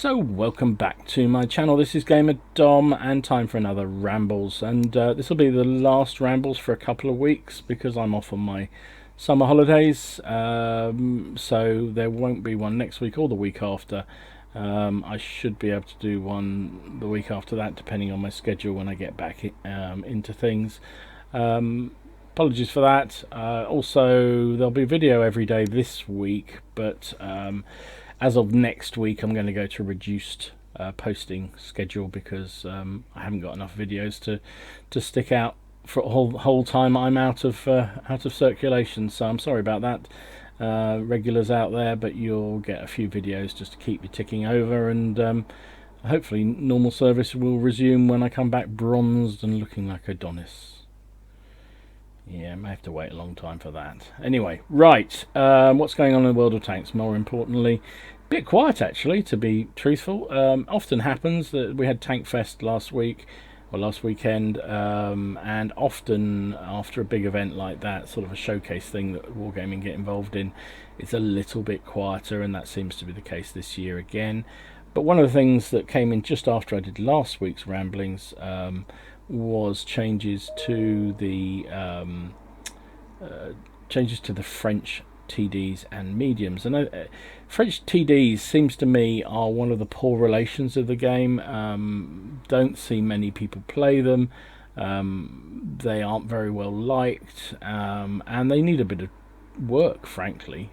So welcome back to my channel. This is Gamer Dom and time for another Rambles, and this will be the last Rambles for a couple of weeks because I'm off on my summer holidays, so there won't be one next week or the week after. I should be able to do one the week after that depending on my schedule when I get back into things. Apologies for that. Also, there'll be video every day this week, but as of next week I'm going to go to a reduced posting schedule because I haven't got enough videos to stick out for a whole time I'm out of circulation. So I'm sorry about that, regulars out there, but you'll get a few videos just to keep you ticking over, and hopefully normal service will resume when I come back bronzed and looking like Adonis. Yeah, I may have to wait a long time for that. Anyway, right, what's going on in the world of tanks? More importantly, a bit quiet actually, to be truthful. Often happens that we had Tank Fest last week, or last weekend, and often after a big event like that, sort of a showcase thing that Wargaming get involved in, it's a little bit quieter, and that seems to be the case this year again. But one of the things that came in just after I did last week's ramblings was changes to the French TDs and mediums, and French TDs seems to me are one of the poor relations of the game. Don't see many people play them. They aren't very well liked, and they need a bit of work, frankly.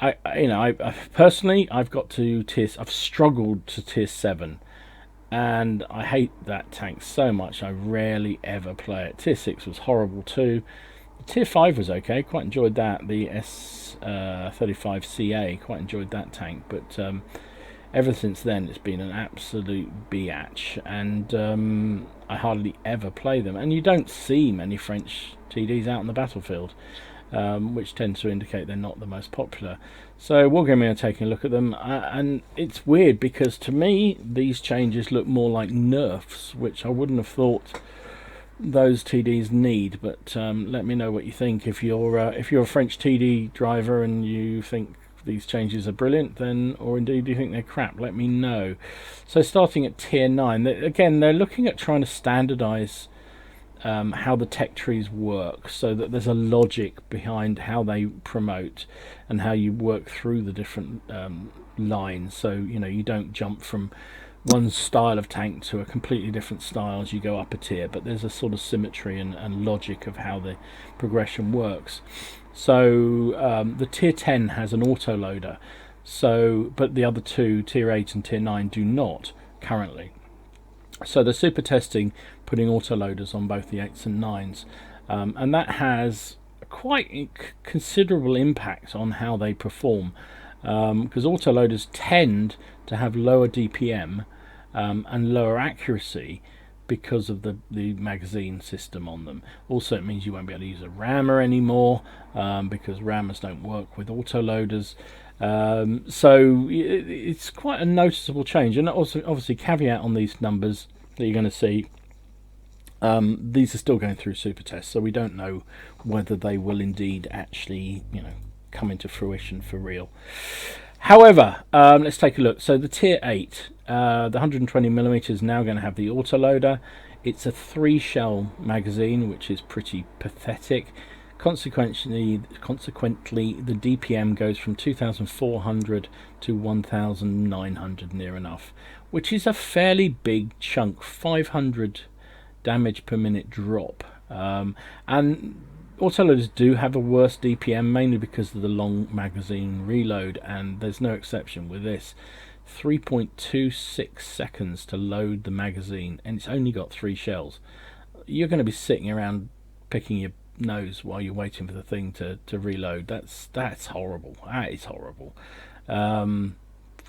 I personally, I've got to I've struggled to tier 7. And I hate that tank so much, I rarely ever play it. Tier 6 was horrible too. Tier 5 was okay, quite enjoyed that. The S35CA, quite enjoyed that tank. But ever since then, it's been an absolute biatch. And I hardly ever play them. And you don't see many French TDs out on the battlefield, which tends to indicate they're not the most popular. So Wargaming are taking a look at them, and it's weird because to me these changes look more like nerfs, which I wouldn't have thought those TDs need. But let me know what you think. If you're a French TD driver and you think these changes are brilliant, then, or indeed you think they're crap, let me know. So starting at tier 9, again they're looking at trying to standardize how the tech trees work, so that there's a logic behind how they promote and how you work through the different lines. So you don't jump from one style of tank to a completely different style as you go up a tier, but there's a sort of symmetry and logic of how the progression works. So the tier 10 has an autoloader, but the other two, tier 8 and tier 9, do not currently. So they're super testing putting autoloaders on both the 8s and 9s, and that has quite considerable impact on how they perform, because autoloaders tend to have lower DPM and lower accuracy because of the magazine system on them. Also, it means you won't be able to use a rammer anymore, because rammers don't work with autoloaders. So it's quite a noticeable change, and also obviously caveat on these numbers that you're going to see, these are still going through super tests, so we don't know whether they will indeed actually come into fruition for real. However, let's take a look. So the tier 8, the 120mm is now going to have the autoloader. It's a 3-shell magazine, which is pretty pathetic. Consequently, the DPM goes from 2,400 to 1,900, near enough, which is a fairly big chunk, 500 damage per minute drop. And autoloaders do have a worse DPM, mainly because of the long magazine reload, and there's no exception with this. 3.26 seconds to load the magazine, and it's only got 3 shells. You're going to be sitting around picking your nose while you're waiting for the thing to reload. That's horrible. That is horrible.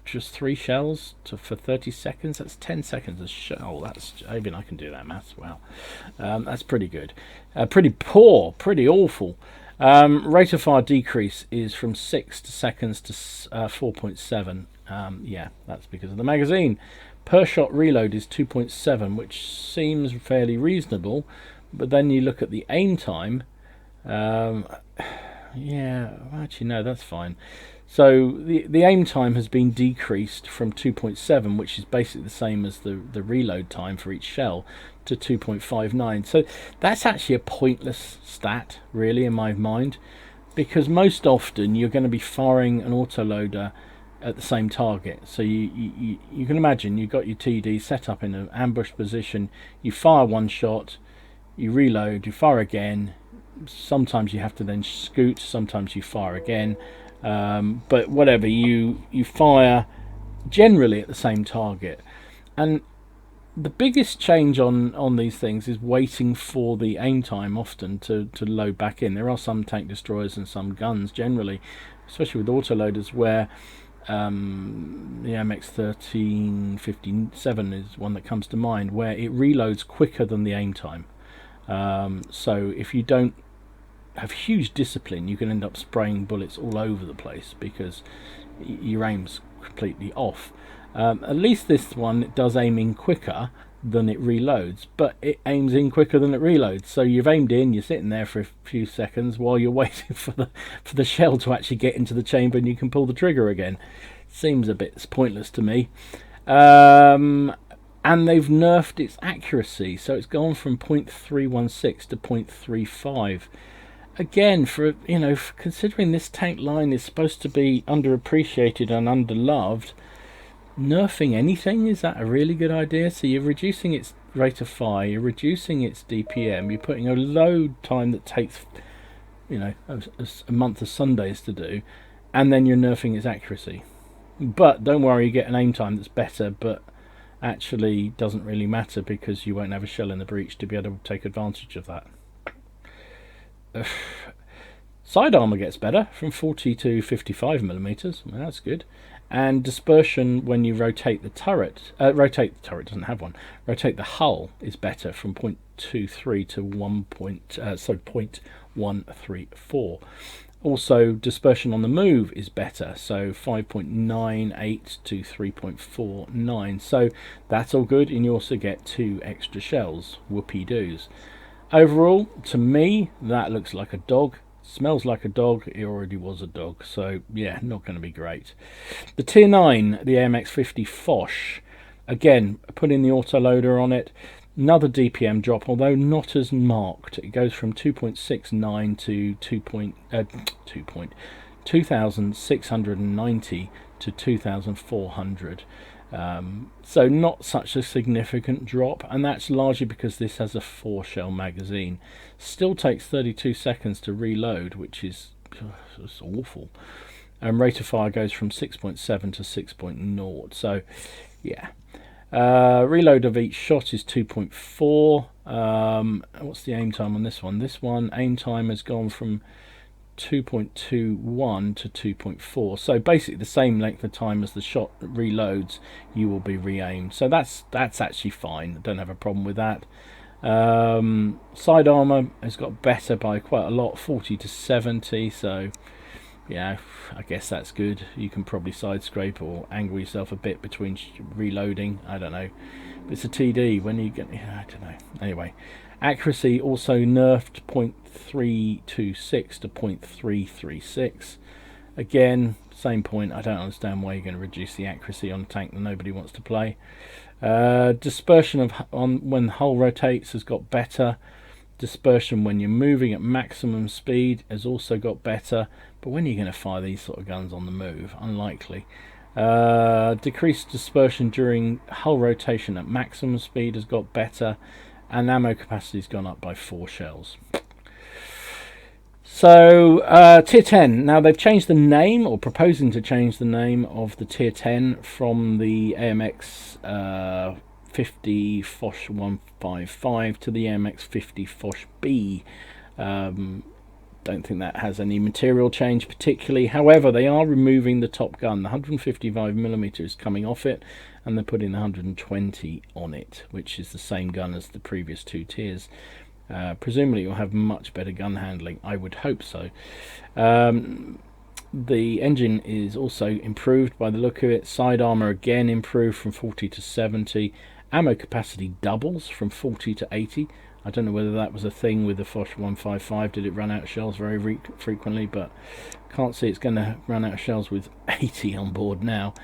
Just 3 shells for 30 seconds. That's 10 seconds a shell. That's, even I can do that maths. Wow. That's pretty good. Pretty poor. Pretty awful. Rate of fire decrease is from 6 seconds to 4.7. Yeah, that's because of the magazine. Per shot reload is 2.7, which seems fairly reasonable. But then you look at the aim time. Yeah, actually no, that's fine. So the aim time has been decreased from 2.7, which is basically the same as the reload time for each shell, to 2.59. So that's actually a pointless stat, really, in my mind, because most often you're going to be firing an autoloader at the same target. So you can imagine you've got your TD set up in an ambush position, you fire one shot, you reload, you fire again, sometimes you have to then scoot, sometimes you fire again, but whatever, you fire generally at the same target. And the biggest change on these things is waiting for the aim time often to load back in. There are some tank destroyers and some guns generally, especially with autoloaders, where the MX 1357 is one that comes to mind, where it reloads quicker than the aim time. So if you don't have huge discipline, you can end up spraying bullets all over the place because your aim's completely off. At least this one, it does aim in quicker than it reloads, but it aims in quicker than it reloads. So you've aimed in, you're sitting there for a few seconds while you're waiting for the shell to actually get into the chamber, and you can pull the trigger again. Seems a bit pointless to me. And they've nerfed its accuracy, so it's gone from 0.316 to 0.35. Again, for considering this tank line is supposed to be underappreciated and underloved, nerfing anything, is that a really good idea? So you're reducing its rate of fire, you're reducing its DPM, you're putting a load time that takes a month of Sundays to do, and then you're nerfing its accuracy. But don't worry, you get an aim time that's better, but actually doesn't really matter because you won't have a shell in the breech to be able to take advantage of that. Side armor gets better from 40 to 55 millimeters. Well, that's good. And dispersion when you rotate the turret, rotate the hull is better from 0.23 to 0.134. Also, dispersion on the move is better, so 5.98 to 3.49. So that's all good, and you also get 2 extra shells. Whoopie doos. Overall, to me, that looks like a dog. Smells like a dog. It already was a dog, so yeah, not going to be great. The Tier 9, the AMX 50 Foch, again, putting the autoloader on it. Another DPM drop, although not as marked. It goes from 2.69 to 2,690 to 2,400. So not such a significant drop, and that's largely because this has a 4-shell magazine. Still takes 32 seconds to reload, which is it's awful. And rate of fire goes from 6.7 to 6.0. So yeah. Reload of each shot is 2.4. What's the aim time on this one? This one, aim time has gone from 2.21 to 2.4. So basically the same length of time as the shot reloads, you will be re-aimed. So that's actually fine. I don't have a problem with that. Side armor has got better by quite a lot, 40 to 70. So yeah, I guess that's good. You can probably side scrape or angle yourself a bit between reloading. I don't know. But it's a TD. When you get, I don't know. Anyway, accuracy also nerfed 0.326 to 0.336. Again, same point. I don't understand why you're going to reduce the accuracy on a tank that nobody wants to play. Dispersion when the hull rotates has got better. Dispersion when you're moving at maximum speed has also got better, but when are you going to fire these sort of guns on the move? Unlikely. Decreased dispersion during hull rotation at maximum speed has got better, and ammo capacity has gone up by 4 shells. So Tier 10, now they've changed the name, or proposing to change the name of the Tier 10 from the AMX 50 Foch 155 to the AMX 50 Foch B. Don't think that has any material change particularly. However, they are removing the top gun. The 155mm is coming off it, and they're putting the 120 on it, which is the same gun as the previous 2 tiers. Presumably you'll have much better gun handling. I would hope so. The engine is also improved by the look of it. Side armor again improved from 40 to 70. Ammo capacity doubles from 40 to 80. I don't know whether that was a thing with the Foch 155. Did it run out of shells very frequently? But can't see it's going to run out of shells with 80 on board now.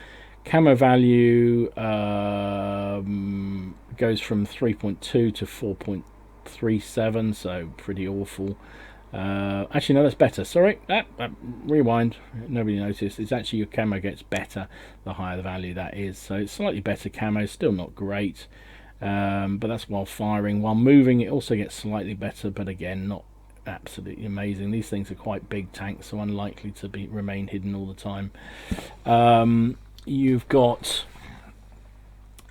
Camo value goes from 3.2 to 4.37, so pretty awful. Actually, no, that's better. Sorry, rewind. Nobody noticed. It's actually your camo gets better the higher the value that is. So it's slightly better camo, still not great. But that's while firing. While moving, it also gets slightly better, but again, not absolutely amazing. These things are quite big tanks, so unlikely to remain hidden all the time. You've got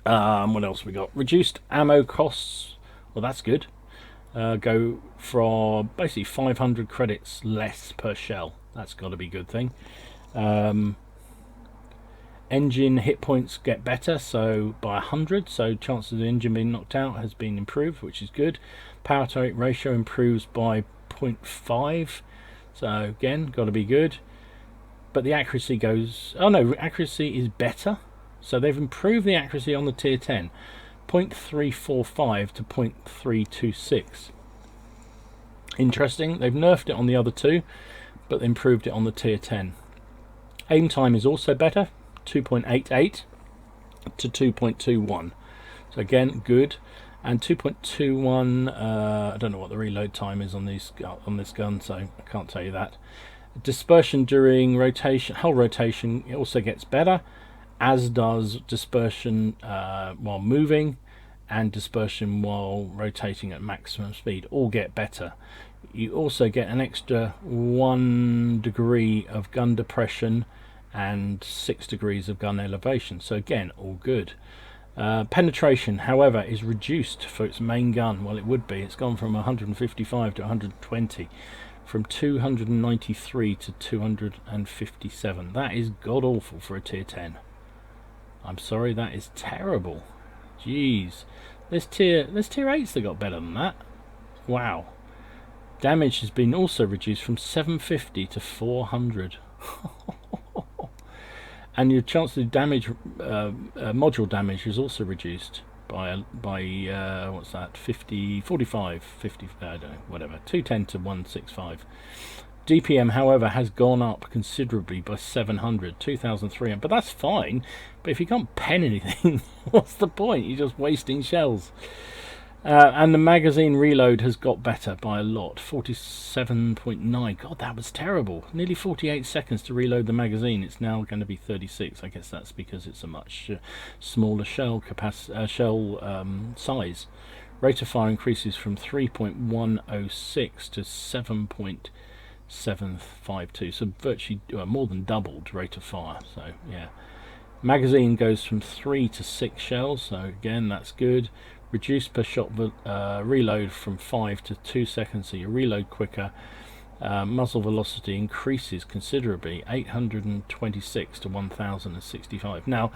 what else we got? Reduced ammo costs. Well, that's good. Go for basically 500 credits less per shell. That's got to be a good thing. Engine hit points get better, so by 100, so chances of the engine being knocked out has been improved, which is good. Power to weight ratio improves by 0.5, so again, got to be good. But the accuracy goes, oh no, accuracy is better, so they've improved the accuracy on the tier 10, 0.345 to 0.326. Interesting. They've nerfed it on the other two, but improved it on the tier 10. Aim time is also better, 2.88 to 2.21. So again, good. And 2.21. I don't know what the reload time is on this gun, so I can't tell you that. Dispersion during rotation, hull rotation, it also gets better, as does dispersion while moving, and dispersion while rotating at maximum speed. All get better. You also get an extra 1 degree of gun depression and 6 degrees of gun elevation, so again, all good. Penetration, however, is reduced for its main gun. Well, it would be. It's gone from 155 to 120, from 293 to 257. That is god awful for a tier 10. I'm sorry, that is terrible. Jeez, there's tier 8s that got better than that. Wow. Damage has been also reduced from 750 to 400. And your chance of damage, module damage, is also reduced by what's that? 50, 45, 50. I don't know, whatever. 210 to 165. DPM, however, has gone up considerably by 700, 2,300. But that's fine. But if you can't pen anything, what's the point? You're just wasting shells. And the magazine reload has got better by a lot, 47.9. God, that was terrible. Nearly 48 seconds to reload the magazine. It's now going to be 36. I guess that's because it's a much smaller shell size. Rate of fire increases from 3.106 to 7.752. So virtually more than doubled rate of fire. So yeah. Magazine goes from 3 to 6 shells. So again, that's good. Reduced per shot reload from 5 to 2 seconds, so you reload quicker. Muzzle velocity increases considerably, 826 to 1065. Now,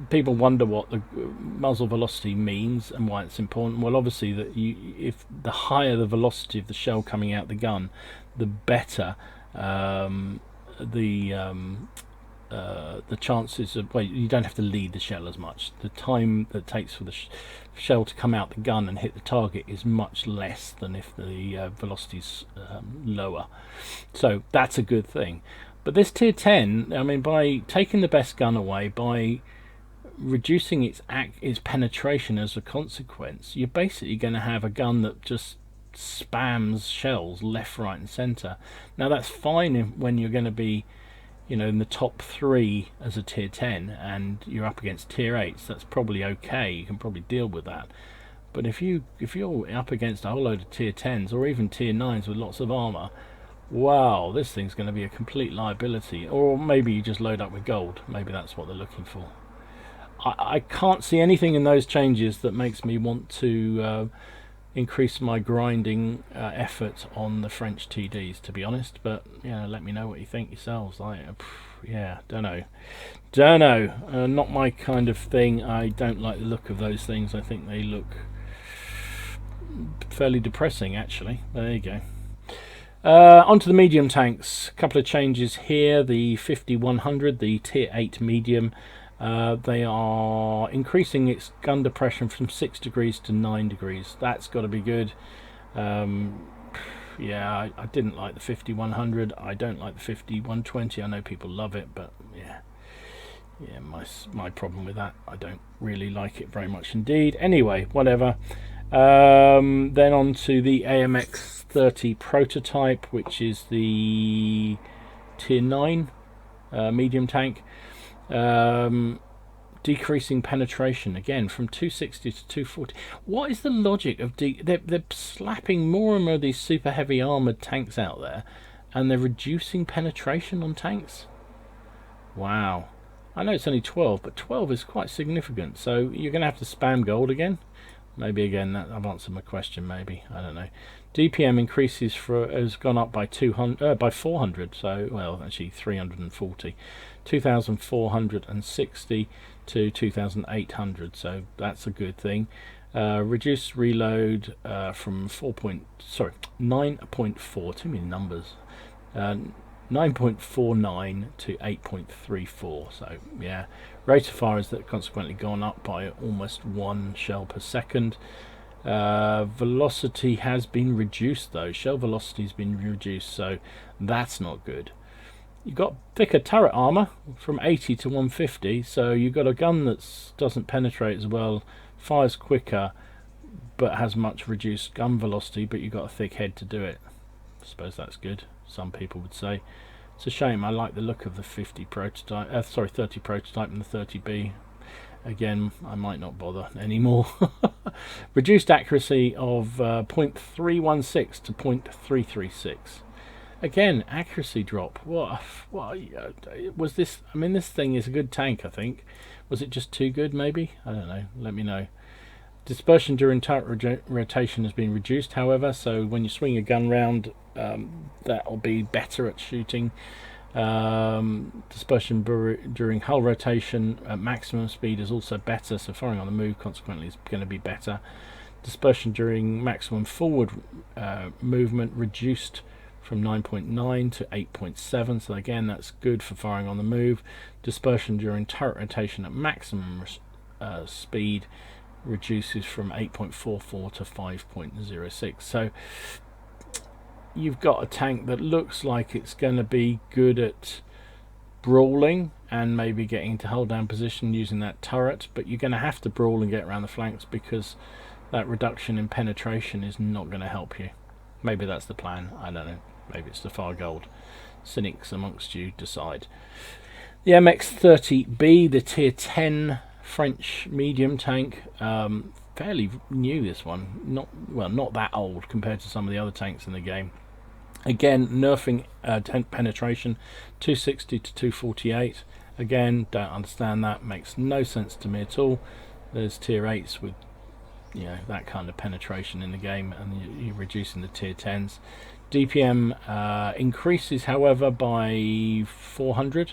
people wonder what the muzzle velocity means and why it's important. Well, obviously, that if the higher the velocity of the shell coming out the gun, the better the chances of, well, you don't have to lead the shell as much. The time that it takes for the shell to come out the gun and hit the target is much less than if the velocity's lower. So that's a good thing. But this tier 10, I mean, by taking the best gun away, by reducing its penetration as a consequence, you're basically going to have a gun that just spams shells left, right and center. Now that's fine when you're going to be, you know, in the top 3 as a tier 10 and you're up against tier 8s. That's probably okay, you can probably deal with that. But if you're up against a whole load of tier 10s or even tier 9s with lots of armor, wow, this thing's going to be a complete liability. Or maybe you just load up with gold. Maybe that's what they're looking for. I can't see anything in those changes that makes me want to increase my grinding effort on the French TDs, to be honest. But yeah, let me know what you think yourselves. Yeah, don't know. Not my kind of thing. I don't like the look of those things. I think they look fairly depressing, actually. There you go. Onto the medium tanks. A couple of changes here. The 5100, the tier 8 medium, They are increasing its gun depression from 6 degrees to 9 degrees. That's got to be good. Yeah, I didn't like the 5100. I don't like the 5120. I know people love it, but yeah, my problem with that, I don't really like it very much indeed. Anyway, whatever. Then on to the AMX 30 prototype, which is the tier 9 medium tank. Decreasing penetration again from 260 to 240. What is the logic of they're slapping more and more of these super heavy armored tanks out there, and they're reducing penetration on tanks? Wow. I know it's only 12, but 12 is quite significant. So you're going to have to spam gold again. Maybe again that I've answered my question. Maybe, I don't know. DPM increases has gone up by 400. So, well, actually 340, 2,460 to 2,800. So that's a good thing. Reduced reload from 9.4. Too many numbers. 9.49 to 8.34. So yeah, rate of fire has consequently gone up by almost 1 shell per second. Velocity has been reduced though. Shell velocity has been reduced, so that's not good. You've got thicker turret armor from 80 to 150, so you've got a gun that doesn't penetrate as well, fires quicker, but has much reduced gun velocity, but you've got a thick head to do it. I suppose that's good, some people would say. It's a shame. I like the look of the 30 prototype and the 30B. Again, I might not bother anymore. Reduced accuracy of 0.316 to 0.336. Again, accuracy drop. What was this? I mean, this thing is a good tank, I think. Was it just too good, maybe? I don't know. Let me know. Dispersion during turret rotation has been reduced, however, so when you swing a gun round, that'll be better at shooting. Dispersion during hull rotation at maximum speed is also better, so firing on the move consequently is going to be better. Dispersion during maximum forward movement reduced from 9.9 to 8.7, so again that's good for firing on the move. Dispersion during turret rotation at maximum speed reduces from 8.44 to 5.06. So you've got a tank that looks like it's going to be good at brawling and maybe getting into hold down position using that turret, but you're going to have to brawl and get around the flanks because that reduction in penetration is not going to help you. Maybe that's the plan, I don't know. Maybe it's the far gold. Cynics amongst you decide. The MX-30B, the tier 10 French medium tank, fairly new, this one, not that old compared to some of the other tanks in the game. Again, nerfing penetration 260 to 248. Again, don't understand that, makes no sense to me at all. There's tier 8s with that kind of penetration in the game, and you're reducing the tier 10s. DPM increases, however, by 400,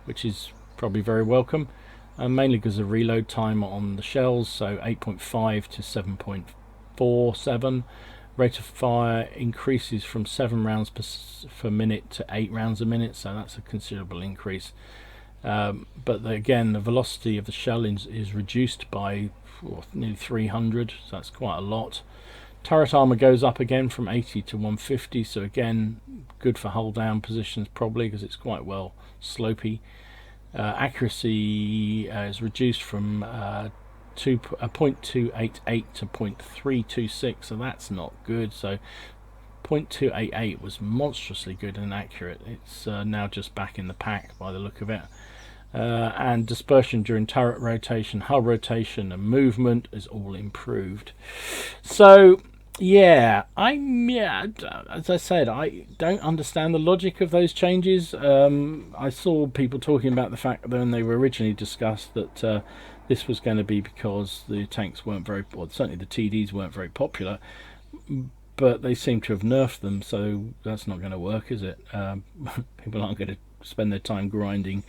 which is probably very welcome. Mainly because of reload time on the shells, so 8.5 to 7.47. Rate of fire increases from 7 rounds per minute to 8 rounds a minute, so that's a considerable increase. But again, the velocity of the shell is reduced by nearly 300, so that's quite a lot. Turret armor goes up again from 80 to 150, so again, good for hold down positions probably because it's quite well slopey. Accuracy is reduced from 0.288 to 0.326, so that's not good. So 0.288 was monstrously good and accurate. It's now just back in the pack by the look of it. And dispersion during turret rotation, hull rotation and movement is all improved. So yeah, as I said, I don't understand the logic of those changes. I saw people talking about the fact that when they were originally discussed that this was going to be because the tanks weren't certainly the TDs weren't very popular, but they seem to have nerfed them, so that's not going to work, is it? People aren't going to spend their time grinding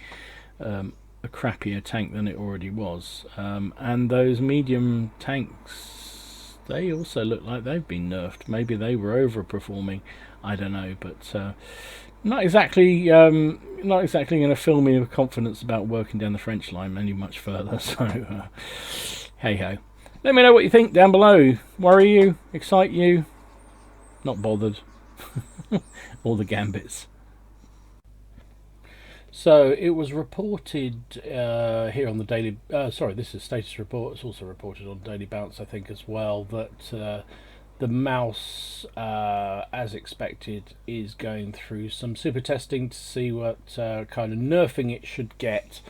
a crappier tank than it already was. And those medium tanks, they also look like they've been nerfed. Maybe they were overperforming. I don't know, but not exactly going to fill me with confidence about working down the French line any much further. So hey ho. Let me know what you think down below. Worry you? Excite you? Not bothered. All the gambits. So it was reported here on the Daily... sorry, this is Status Report. It's also reported on Daily Bounce, I think, as well, that the mouse, as expected, is going through some super testing to see what kind of nerfing it should get.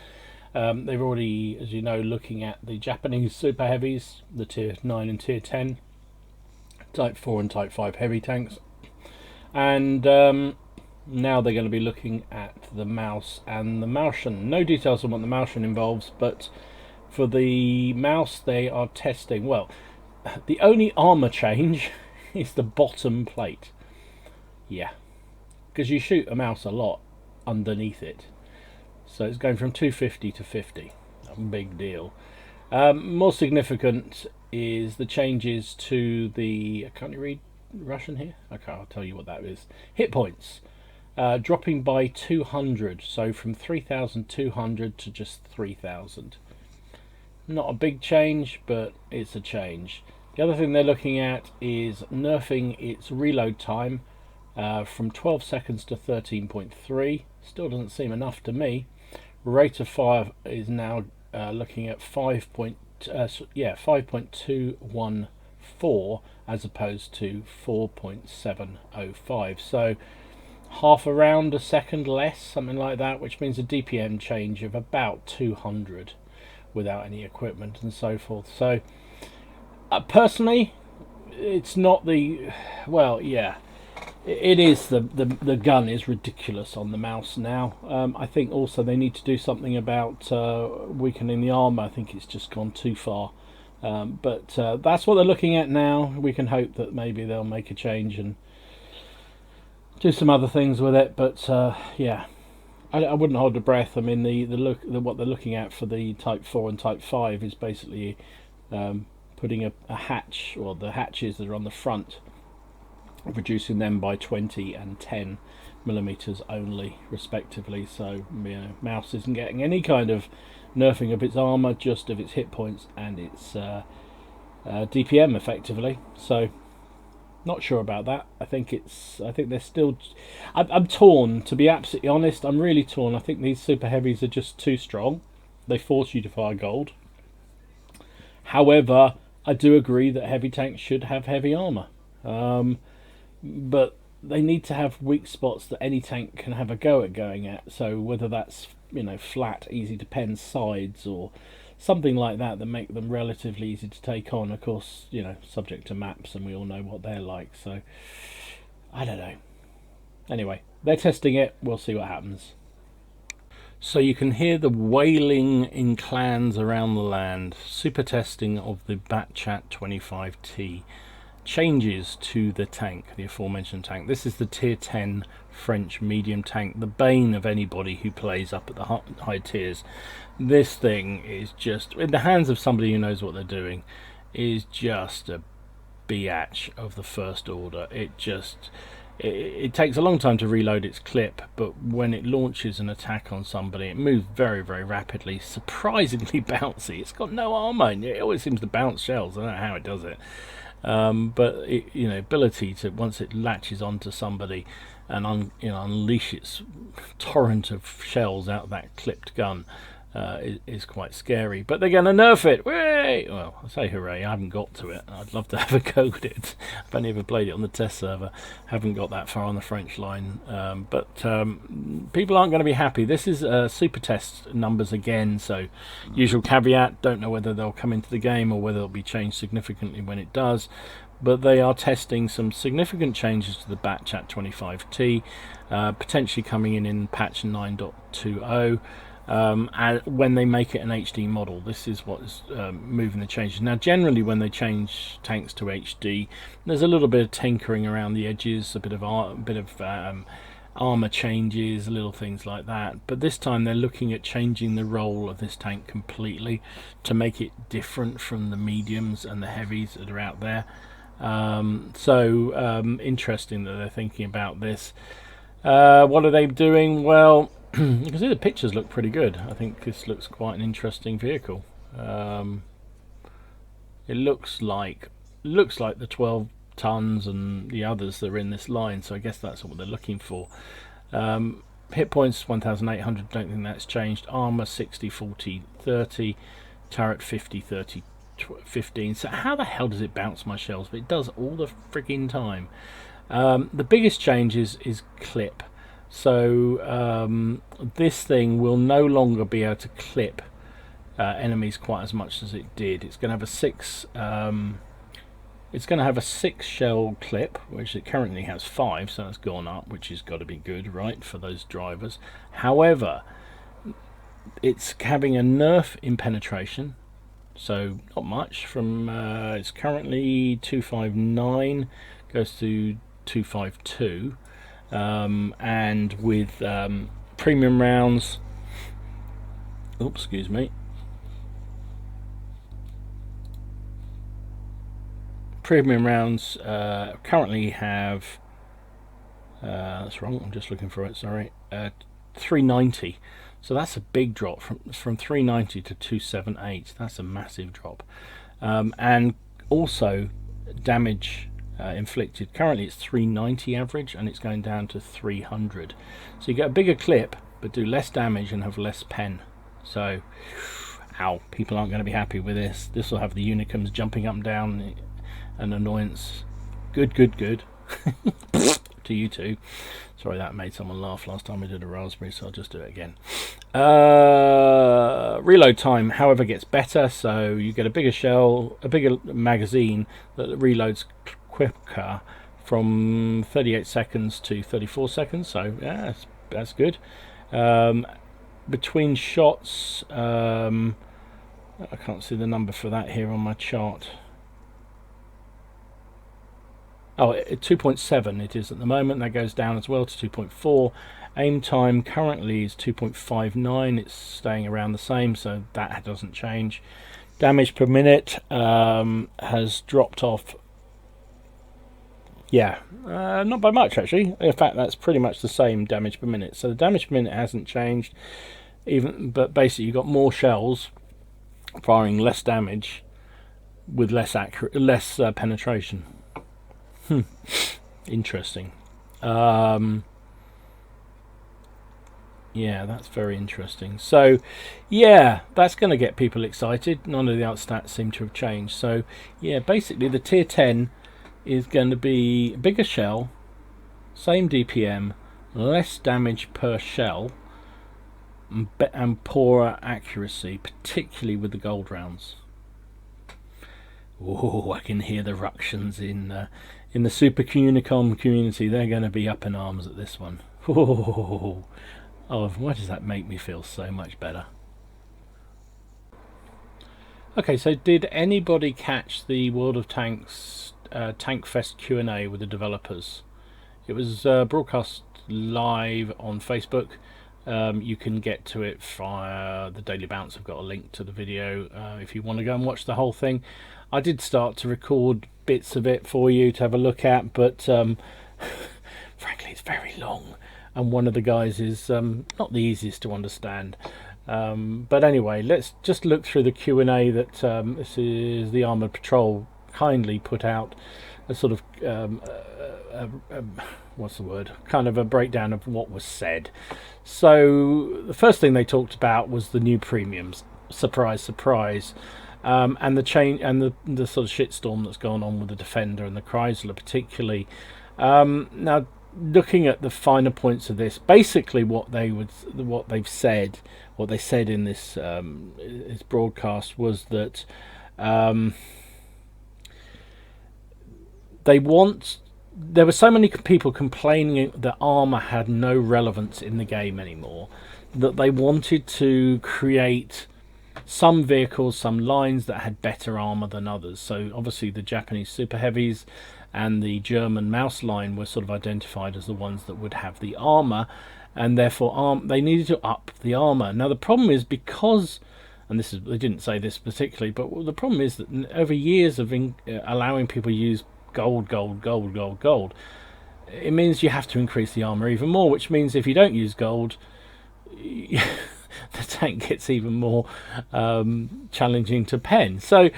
They've already, as you know, looking at the Japanese super heavies, the tier 9 and tier 10, type 4 and type 5 heavy tanks, and now they're going to be looking at the mouse and the Martian. No details on what the Martian involves, but for the mouse they are testing, well, the only armor change is the bottom plate. Yeah, because you shoot a mouse a lot underneath it. So it's going from 250 to 50. A big deal. More significant is the changes to the... Can't you read Russian here? Okay, I'll tell you what that is. Hit points. Dropping by 200. So from 3,200 to just 3,000. Not a big change, but it's a change. The other thing they're looking at is nerfing its reload time from 12 seconds to 13.3. Still doesn't seem enough to me. Rate of fire is now looking at 5.214 as opposed to 4.705. So half a round a second less, something like that, which means a DPM change of about 200 without any equipment and so forth. So personally, it's not the... Well, yeah, it is. The gun is ridiculous on the mouse now. I think also they need to do something about weakening the armor. I think it's just gone too far. But that's what they're looking at now. We can hope that maybe they'll make a change and do some other things with it. But yeah, I wouldn't hold a breath. I mean, what they're looking at for the Type 4 and Type 5 is basically putting a hatch, or the hatches that are on the front, reducing them by 20 and 10 millimeters only, respectively. So, you know, mouse isn't getting any kind of nerfing of its armor, just of its hit points and its DPM, effectively. So, not sure about that. I think they're still... I'm torn, to be absolutely honest. I'm really torn. I think these super heavies are just too strong. They force you to fire gold. However, I do agree that heavy tanks should have heavy armor. But they need to have weak spots that any tank can have a go at going at. So whether that's, you know, flat, easy to pen sides or something like that make them relatively easy to take on. Of course, you know, subject to maps, and we all know what they're like. So I don't know. Anyway, they're testing it. We'll see what happens. So you can hear the wailing in clans around the land. Super testing of the Batchat 25T. Changes to the tank, the aforementioned tank. This is the tier 10 French medium tank, the bane of anybody who plays up at the high tiers. This thing is just, in the hands of somebody who knows what they're doing, is just a biatch of the first order. It takes a long time to reload its clip, but when it launches an attack on somebody, it moves very, very rapidly, surprisingly bouncy. It's got no armor, and it always seems to bounce shells. I don't know how it does it. But it, you know, ability to, once it latches onto somebody and unleash its torrent of shells out of that clipped gun, is quite scary. But they're going to nerf it. Hooray! Well, I say hooray, I haven't got to it. I'd love to have a go at it. I've only ever played it on the test server. Haven't got that far on the French line. But people aren't going to be happy. This is super test numbers again, so usual caveat. Don't know whether they'll come into the game or whether they'll be changed significantly when it does. But they are testing some significant changes to the Batchat 25T, potentially coming in patch 9.20. And when they make it an HD model, this is what's moving the changes. Now, generally, when they change tanks to HD, there's a little bit of tinkering around the edges, a bit of armor changes, little things like that. But this time, they're looking at changing the role of this tank completely to make it different from the mediums and the heavies that are out there. Interesting that they're thinking about this. What are they doing? Well, you can see the pictures look pretty good. I think this looks quite an interesting vehicle. It looks like the 12 tons and the others that are in this line, so I guess that's what they're looking for. Hit points 1,800, don't think that's changed. Armor 60, 40, 30. Turret 50, 30, 15. So how the hell does it bounce my shells? But it does all the frigging time. The biggest change is clip. So this thing will no longer be able to clip enemies quite as much as it did. It's going to have a six. It's going to have a 6 shell clip, which it currently has 5, so that's gone up, which has got to be good, right, for those drivers. However, it's having a nerf in penetration, so not much. From it's currently 259, goes to 252, and with premium rounds. Oops, excuse me. Premium rounds currently have that's wrong, I'm just looking for it, sorry, 390, so that's a big drop from 390 to 278. That's a massive drop. And also damage inflicted, currently it's 390 average, and it's going down to 300, so you get a bigger clip but do less damage and have less pen. So ow, people aren't going to be happy with this. This will have the unicums jumping up and down, an annoyance. Good to you two. Sorry, that made someone laugh last time I did a raspberry, so I'll just do it again. Reload time, however, gets better, so you get a bigger shell, a bigger magazine that reloads quicker, from 38 seconds to 34 seconds, so yeah, that's good. Between shots, I can't see the number for that here on my chart. Oh, 2.7 it is at the moment. That goes down as well to 2.4. Aim time currently is 2.59. It's staying around the same, so that doesn't change. Damage per minute has dropped off. Yeah, not by much actually. In fact, that's pretty much the same damage per minute. So the damage per minute hasn't changed, but basically you've got more shells firing less damage with less penetration. Interesting. Yeah, that's very interesting. So yeah, that's going to get people excited. None of the other stats seem to have changed. So yeah, basically the tier 10 is going to be bigger shell, same DPM, less damage per shell, and poorer accuracy, particularly with the gold rounds. Oh, I can hear the ructions in the Super Unicom community. They're going to be up in arms at this one. Oh, why does that make me feel so much better? Okay, so did anybody catch the World of Tanks Tank Fest Q&A with the developers? It was broadcast live on Facebook. You can get to it via the Daily Bounce. I've got a link to the video if you want to go and watch the whole thing. I did start to record bits of it for you to have a look at, but frankly it's very long, and one of the guys is not the easiest to understand. But anyway, let's just look through the Q&A that this is the Armoured Patrol kindly put out, a sort of what's the word, kind of a breakdown of what was said. So the first thing they talked about was the new premiums. Surprise, surprise. And the change and the sort of shitstorm that's gone on with the Defender and the Chrysler particularly. Now, looking at the finer points of this, basically what they said in this broadcast was that there were so many people complaining that armor had no relevance in the game anymore, that they wanted to create some vehicles, some lines that had better armor than others. So obviously the Japanese super heavies and the German mouse line were sort of identified as the ones that would have the armor, and therefore they needed to up the armor. Now the problem is, because, and they didn't say this particularly, but the problem is that over years of allowing people to use gold, gold, gold, gold, gold, it means you have to increase the armor even more, which means if you don't use gold, the tank gets even more challenging to pen. So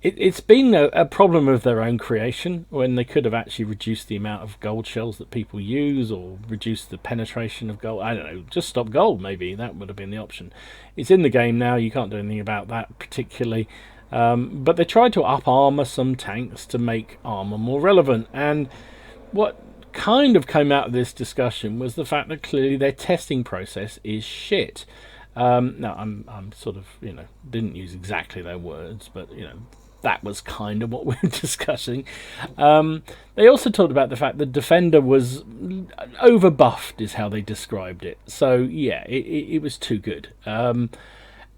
it's been a problem of their own creation, when they could have actually reduced the amount of gold shells that people use, or reduced the penetration of gold. I don't know, just stop gold, maybe that would have been the option. It's in the game now, you can't do anything about that particularly. But they tried to up armor some tanks to make armor more relevant, and what kind of came out of this discussion was the fact that clearly their testing process is shit. Now I'm sort of, didn't use exactly their words, but that was kind of what we were discussing. They also talked about the fact that Defender was overbuffed, is how they described it. So yeah, it was too good.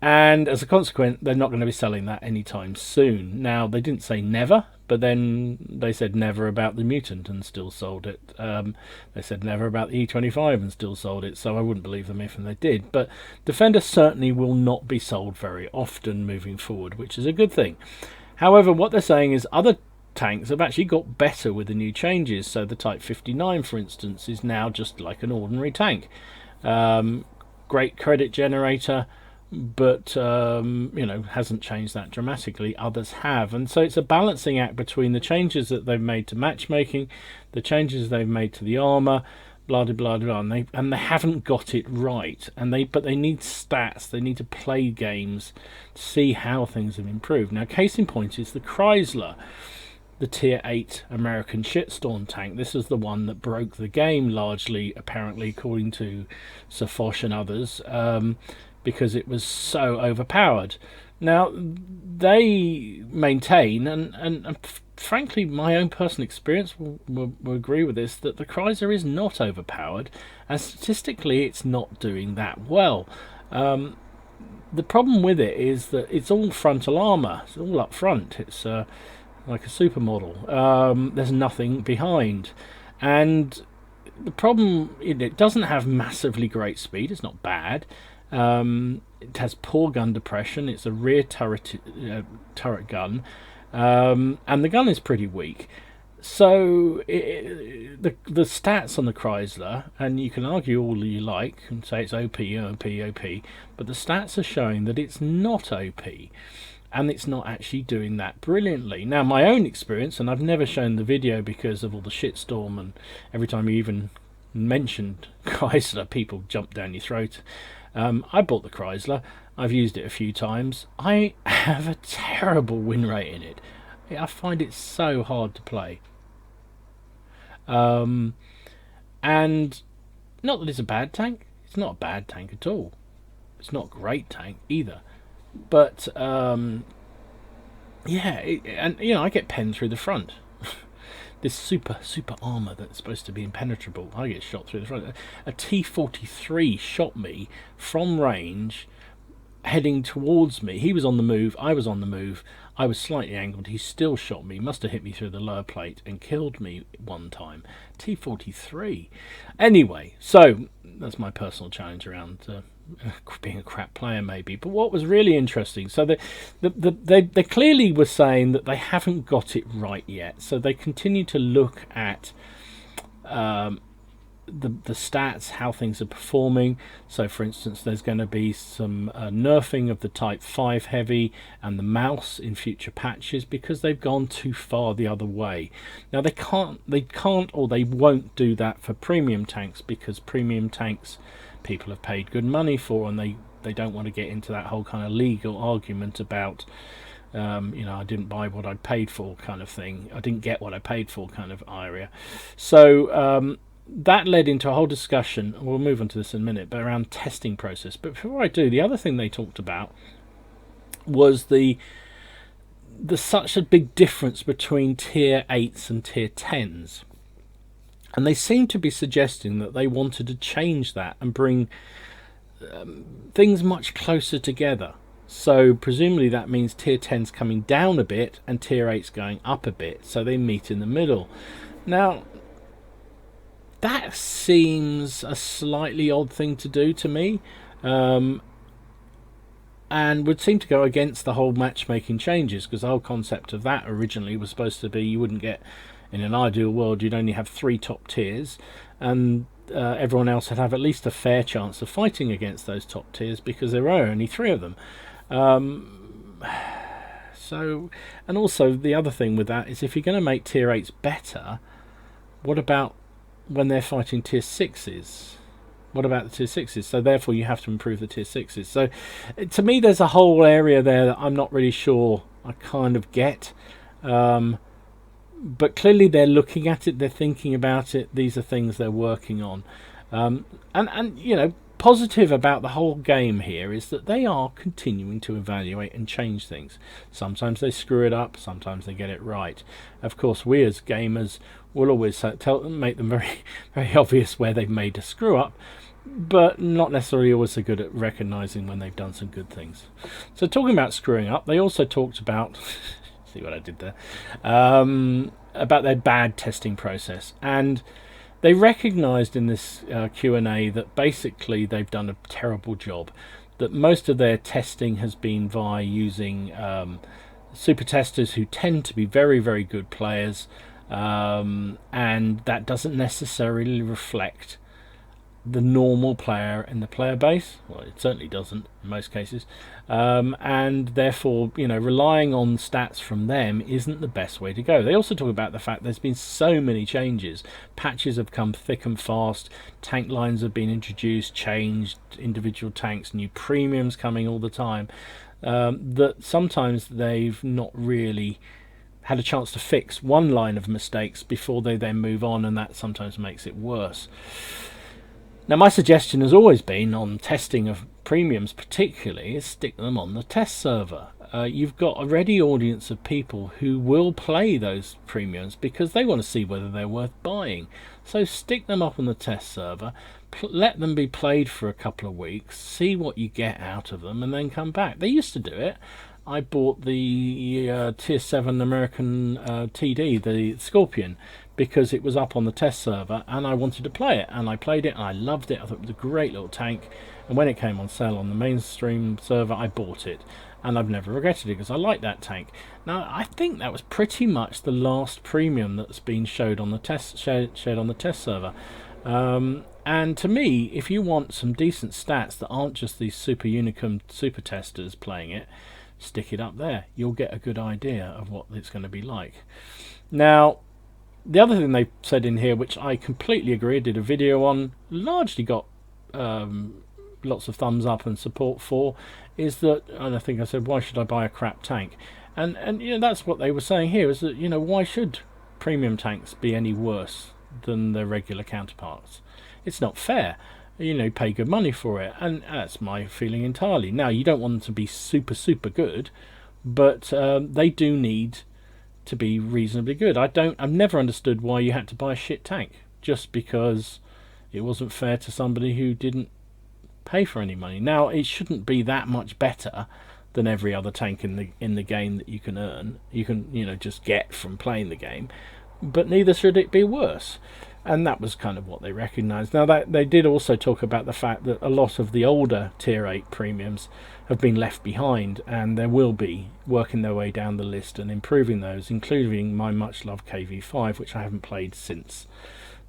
And as a consequence, they're not going to be selling that anytime soon. Now, they didn't say never, but then they said never about the Mutant and still sold it. They said never about the E25 and still sold it, so I wouldn't believe them if they did. But Defender certainly will not be sold very often moving forward, which is a good thing. However, what they're saying is other tanks have actually got better with the new changes. So the Type 59, for instance, is now just like an ordinary tank. Great credit generator, but hasn't changed that dramatically. Others have, and so it's a balancing act between the changes that they've made to matchmaking, the changes they've made to the armor, blah blah blah, and they haven't got it right. But they need stats. They need to play games to see how things have improved. Now, case in point is the Chrysler, the Tier 8 American shitstorm tank. This is the one that broke the game largely, apparently, according to Sir Foch and others. Because it was so overpowered. Now, they maintain, and frankly, my own personal experience will agree with this, that the Chrysler is not overpowered, and statistically it's not doing that well. The problem with it is that it's all frontal armour, it's all up front, it's like a supermodel. There's nothing behind. And the problem, it doesn't have massively great speed, it's not bad. It has poor gun depression. It's a rear turret gun, and the gun is pretty weak. So the stats on the Chrysler, and you can argue all you like and say it's OP, but the stats are showing that it's not OP, and it's not actually doing that brilliantly. Now, my own experience, and I've never shown the video because of all the shitstorm, and every time you even mentioned Chrysler, people jump down your throat. I bought the Chrysler. I've used it a few times. I have a terrible win rate in it. I find it so hard to play. And not that it's a bad tank. It's not a bad tank at all. It's not a great tank either. But yeah, I get penned through the front. This super armor that's supposed to be impenetrable, I get shot through the front. A T-43 shot me from range, heading towards me. He was on the move, I was on the move. I was slightly angled, he still shot me, must have hit me through the lower plate and killed me one time. T-43. Anyway, so that's my personal challenge around being a crap player, maybe. But what was really interesting, so they clearly were saying that they haven't got it right yet, so they continue to look at the stats, how things are performing. So for instance, there's going to be some nerfing of the Type 5 Heavy and the Mouse in future patches, because they've gone too far the other way. Now they can't or they won't do that for premium tanks, because premium tanks people have paid good money for, and they don't want to get into that whole kind of legal argument about I didn't buy what I paid for kind of thing. I didn't get what I paid for kind of area. So that led into a whole discussion, we'll move on to this in a minute, but around testing process. But before I do, the other thing they talked about was the such a big difference between tier 8s and tier 10s. And they seem to be suggesting that they wanted to change that and bring things much closer together. So presumably that means tier 10's coming down a bit and tier 8's going up a bit, so they meet in the middle. Now, that seems a slightly odd thing to do to me. and would seem to go against the whole matchmaking changes, because the whole concept of that originally was supposed to be you wouldn't get, in an ideal world, you'd only have 3 top tiers, and everyone else would have at least a fair chance of fighting against those top tiers, because there are only 3 of them. So, and also the other thing with that is, if you're going to make tier 8s better, what about when they're fighting tier 6s? What about the tier 6s? So therefore you have to improve the tier 6s. So to me there's a whole area there that I'm not really sure I kind of get. But clearly they're looking at it, they're thinking about it, these are things they're working on. And you know, positive about the whole game here is that they are continuing to evaluate and change things. Sometimes they screw it up, sometimes they get it right. Of course, we as gamers will always make them very, very obvious where they've made a screw up, but not necessarily always so good at recognizing when they've done some good things. So talking about screwing up, they also talked about see what I did there, about their bad testing process, and they recognized in this Q&A that basically they've done a terrible job, that most of their testing has been via using super testers who tend to be very, very good players, and that doesn't necessarily reflect the normal player in the player base. Well, it certainly doesn't in most cases, and therefore, you know, relying on stats from them isn't the best way to go. They also talk about the fact there's been so many changes. Patches have come thick and fast, tank lines have been introduced, changed, individual tanks, new premiums coming all the time, that sometimes they've not really had a chance to fix one line of mistakes before they then move on, and that sometimes makes it worse. Now, my suggestion has always been on testing of premiums particularly is stick them on the test server. You've got a ready audience of people who will play those premiums because they want to see whether they're worth buying. So stick them up on the test server, let them be played for a couple of weeks, see what you get out of them, and then come back. They used to do it. I bought the tier 7 American TD, the Scorpion, because it was up on the test server and I wanted to play it, and I played it and I loved it. I thought it was a great little tank, and when it came on sale on the mainstream server I bought it, and I've never regretted it because I like that tank. Now, I think that was pretty much the last premium that's been shared on the test server. And to me, if you want some decent stats that aren't just these super unicum super testers playing it, stick it up there. You'll get a good idea of what it's going to be like. Now, the other thing they said in here, which I completely agree, did a video on, largely got lots of thumbs up and support for, is that, and I think I said, why should I buy a crap tank? And you know, that's what they were saying here, is that, you know, why should premium tanks be any worse than their regular counterparts? It's not fair. You know, pay good money for it, and that's my feeling entirely. Now, you don't want them to be super, super good, but they do need to be reasonably good. I've never understood why you had to buy a shit tank just because it wasn't fair to somebody who didn't pay for any money. Now, it shouldn't be that much better than every other tank in the game that you can earn. You can, you know, just get from playing the game, but neither should it be worse. And that was kind of what they recognised. Now, that they did also talk about the fact that a lot of the older tier 8 premiums have been left behind, and there will be working their way down the list and improving those, including my much loved KV5, which I haven't played since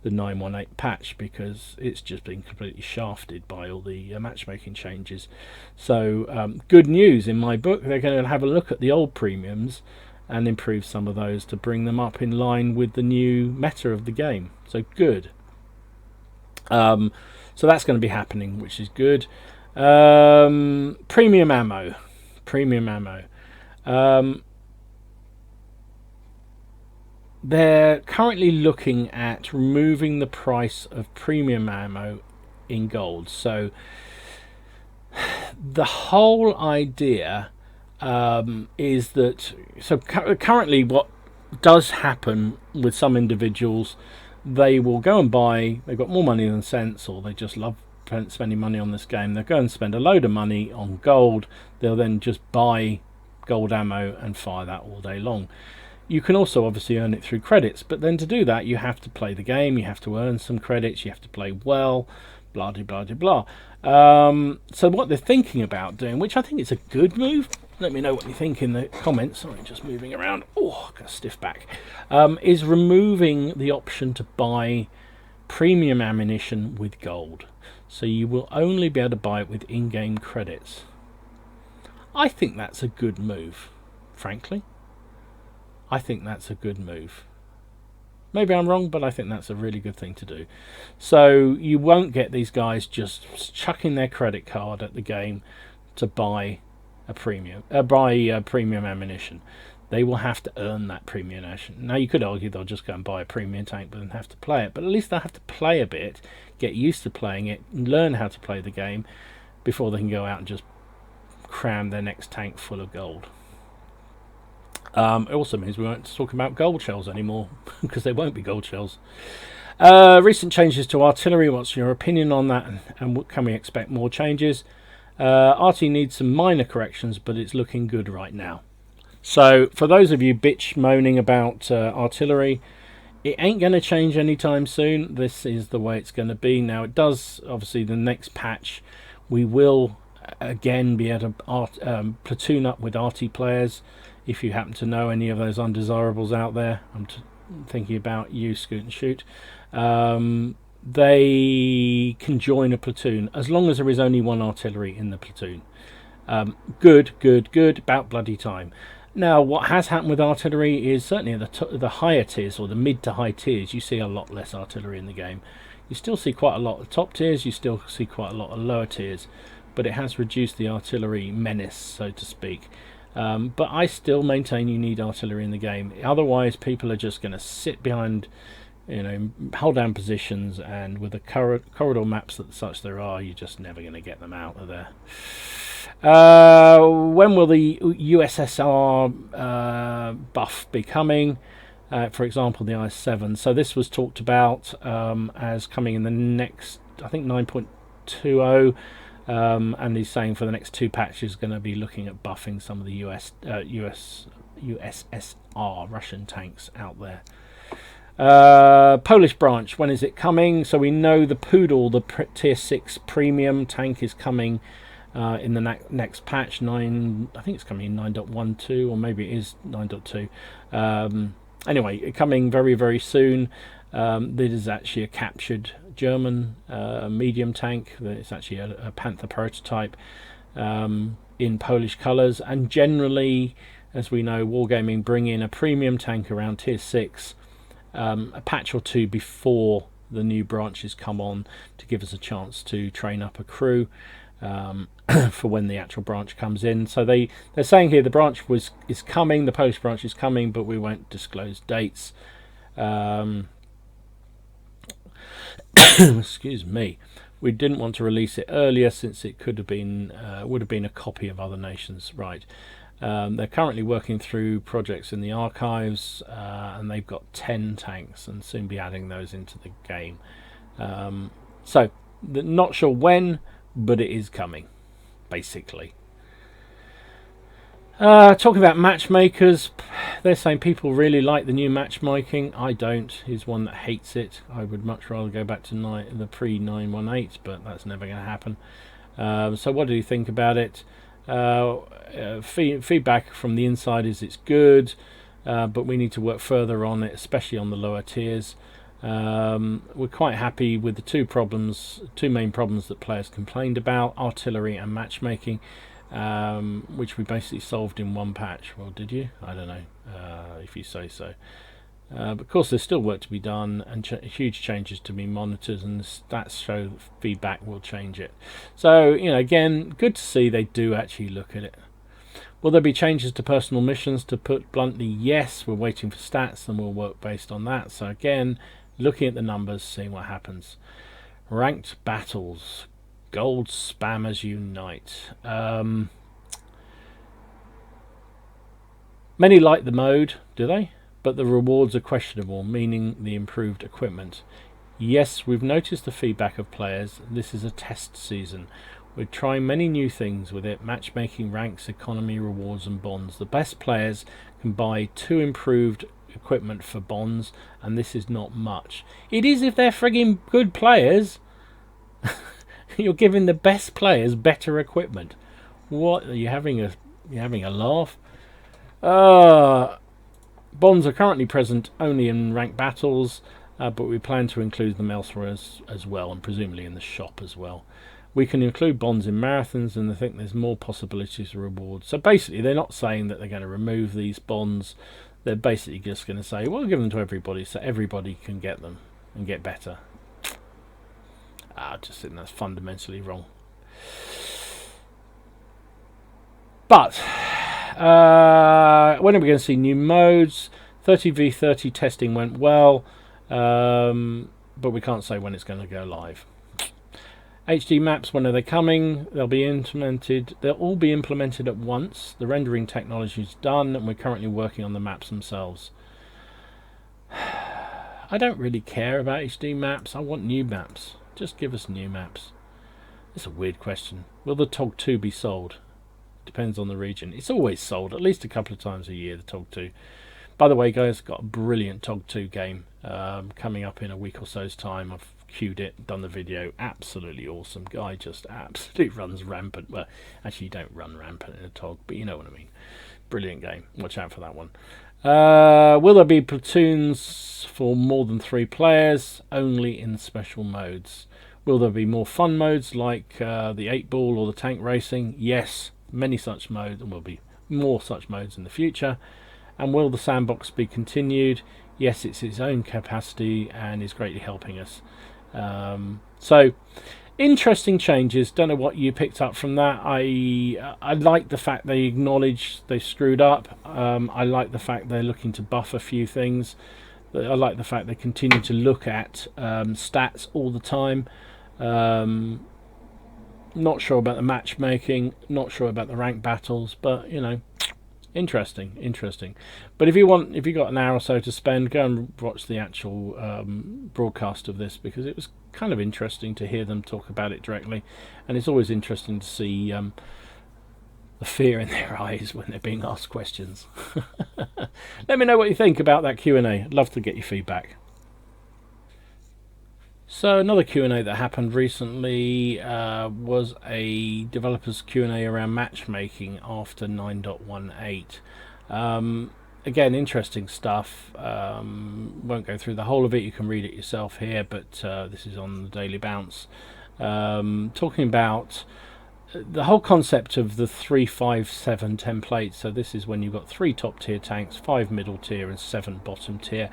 the 918 patch because it's just been completely shafted by all the matchmaking changes. So good news in my book, they're going to have a look at the old premiums and improve some of those to bring them up in line with the new meta of the game. So good. So that's going to be happening, which is good. Premium ammo. They're currently looking at removing the price of premium ammo in gold. So the whole idea is that, so currently what does happen with some individuals, they will go and buy, they've got more money than sense, or they just love spending money on this game, they'll go and spend a load of money on gold, they'll then just buy gold ammo and fire that all day long. You can also obviously earn it through credits, but then to do that you have to play the game, you have to earn some credits, you have to play well, blah de blah de blah. So what they're thinking about doing, which I think is a good move, let me know what you think in the comments. Sorry, just moving around. Oh, got a stiff back. Is removing the option to buy premium ammunition with gold. So you will only be able to buy it with in-game credits. I think that's a good move, frankly. I think that's a good move. Maybe I'm wrong, but I think that's a really good thing to do. So you won't get these guys just chucking their credit card at the game to buy a premium ammunition. They will have to earn that premium ammunition. Now you could argue they'll just go and buy a premium tank but then have to play it, but at least they'll have to play a bit, get used to playing it, learn how to play the game before they can go out and just cram their next tank full of gold. It also means we won't talk about gold shells anymore because there won't be gold shells. Recent changes to artillery. What's your opinion on that, and can we expect more changes? RT needs some minor corrections, but it's looking good right now. So for those of you bitch moaning about artillery, it ain't going to change anytime soon. This is the way it's going to be. Now it does, obviously the next patch we will again be able to platoon up with RT players. If you happen to know any of those undesirables out there, I'm thinking about you, Scoot and Shoot. They can join a platoon as long as there is only one artillery in the platoon. Good, about bloody time. Now, what has happened with artillery is certainly at the higher tiers, or the mid to high tiers, you see a lot less artillery in the game. You still see quite a lot of top tiers, you still see quite a lot of lower tiers, but it has reduced the artillery menace, so to speak. But I still maintain you need artillery in the game. Otherwise, people are just going to sit behind, hold down positions, and with the corridor maps that such there are, you're just never going to get them out of there. When will the USSR buff be coming? For example, the IS-7. So this was talked about as coming in the next, I think 9.20. And he's saying for the next 2 patches going to be looking at buffing some of the USSR Russian tanks out there. Polish branch, when is it coming? So we know the Poodle, the tier 6 premium tank, is coming in the next patch. I think it's coming in 9.12, or maybe it is 9.2. Anyway, coming very, very soon. This is actually a captured German medium tank. It's actually a Panther prototype in Polish colours, and generally, as we know, Wargaming bring in a premium tank around tier 6 a patch or 2 before the new branches come on, to give us a chance to train up a crew for when the actual branch comes in. So they're saying here the branch is coming, the Polish branch is coming, but we won't disclose dates. Excuse me. We didn't want to release it earlier since it could have been would have been a copy of other nations. Right. They're currently working through projects in the archives, and they've got 10 tanks and soon be adding those into the game. So not sure when, but it is coming, basically. Talking about matchmakers, they're saying people really like the new matchmaking. I don't. He's one that hates it. I would much rather go back to the pre-918, but that's never going to happen. So what do you think about it? Feedback from the inside is it's good, but we need to work further on it, especially on the lower tiers. We're quite happy with the two main problems that players complained about: artillery and matchmaking. Which we basically solved in one patch. Well, did you? I don't know, if you say so. But of course there's still work to be done, and huge changes to be monitored, and the stats show that feedback will change it. So, again, good to see they do actually look at it. Will there be changes to personal missions? To put bluntly, yes. We're waiting for stats, and we'll work based on that. So again, looking at the numbers, seeing what happens. Ranked battles. Gold spammers unite. Many like the mode, do they? But the rewards are questionable, meaning the improved equipment. Yes, we've noticed the feedback of players. This is a test season. We're trying many new things with it: matchmaking, ranks, economy, rewards and bonds. The best players can buy 2 improved equipment for bonds, and this is not much. It is if they're frigging good players. You're giving the best players better equipment. What are you having a laugh? Bonds are currently present only in ranked battles, but we plan to include them elsewhere as well, and presumably in the shop as well. We can include bonds in marathons, and I think there's more possibilities of rewards. So basically, they're not saying that they're going to remove these bonds. They're basically just going to say, we'll give them to everybody so everybody can get them and get better. I just think that's fundamentally wrong. But when are we going to see new modes? 30v30 testing went well, but we can't say when it's going to go live. HD maps, when are they coming? They'll be implemented. They'll all be implemented at once. The rendering technology is done, and we're currently working on the maps themselves. I don't really care about HD maps. I want new maps. Just give us new maps. It's a weird question. Will the TOG 2 be sold? Depends on the region. It's always sold at least a couple of times a year, the TOG 2. By the way, guys, got a brilliant TOG 2 game coming up in a week or so's time. I've queued it, done the video. Absolutely awesome. Guy just absolutely runs rampant. Well, actually, you don't run rampant in a TOG, but you know what I mean. Brilliant game. Watch out for that one. Will there be platoons for more than 3 players? Only in special modes. Will there be more fun modes like the 8-ball or the tank racing? Yes, many such modes, and will be more such modes in the future. And will the sandbox be continued? Yes, it's its own capacity and is greatly helping us. So interesting changes. Don't know what you picked up from that. I like the fact they acknowledge they screwed up. I like the fact they're looking to buff a few things. I like the fact they continue to look at stats all the time. Not sure about the matchmaking, not sure about the rank battles, but you know, interesting. But if you got an hour or so to spend, go and watch the actual broadcast of this, because it was kind of interesting to hear them talk about it directly, and it's always interesting to see the fear in their eyes when they're being asked questions. Let me know what you think about that Q&A. I'd love to get your feedback. So another Q&A that happened recently was a developer's Q&A around matchmaking after 9.18. Again, interesting stuff. Won't go through the whole of it. You can read it yourself here, but this is on the Daily Bounce. Talking about the whole concept of the 3-5-7 template. So this is when you've got 3 top tier tanks, 5 middle tier and 7 bottom tier.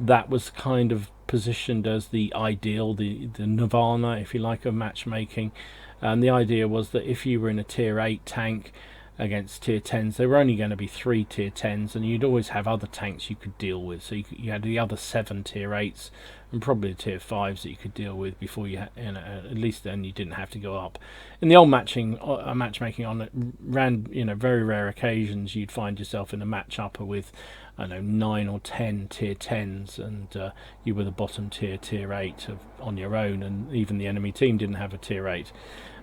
That was kind of positioned as the ideal, the nirvana, if you like, of matchmaking. And the idea was that if you were in a tier 8 tank against tier 10s, there were only going to be 3 tier 10s, and you'd always have other tanks you could deal with. So you had the other 7 tier 8s and probably the tier 5s that you could deal with before you had, at least then you didn't have to go up. In the old matchmaking on very rare occasions, you'd find yourself in a match upper with, I don't know, 9 or 10 tier 10s, and you were the bottom tier 8 on your own, and even the enemy team didn't have a tier 8.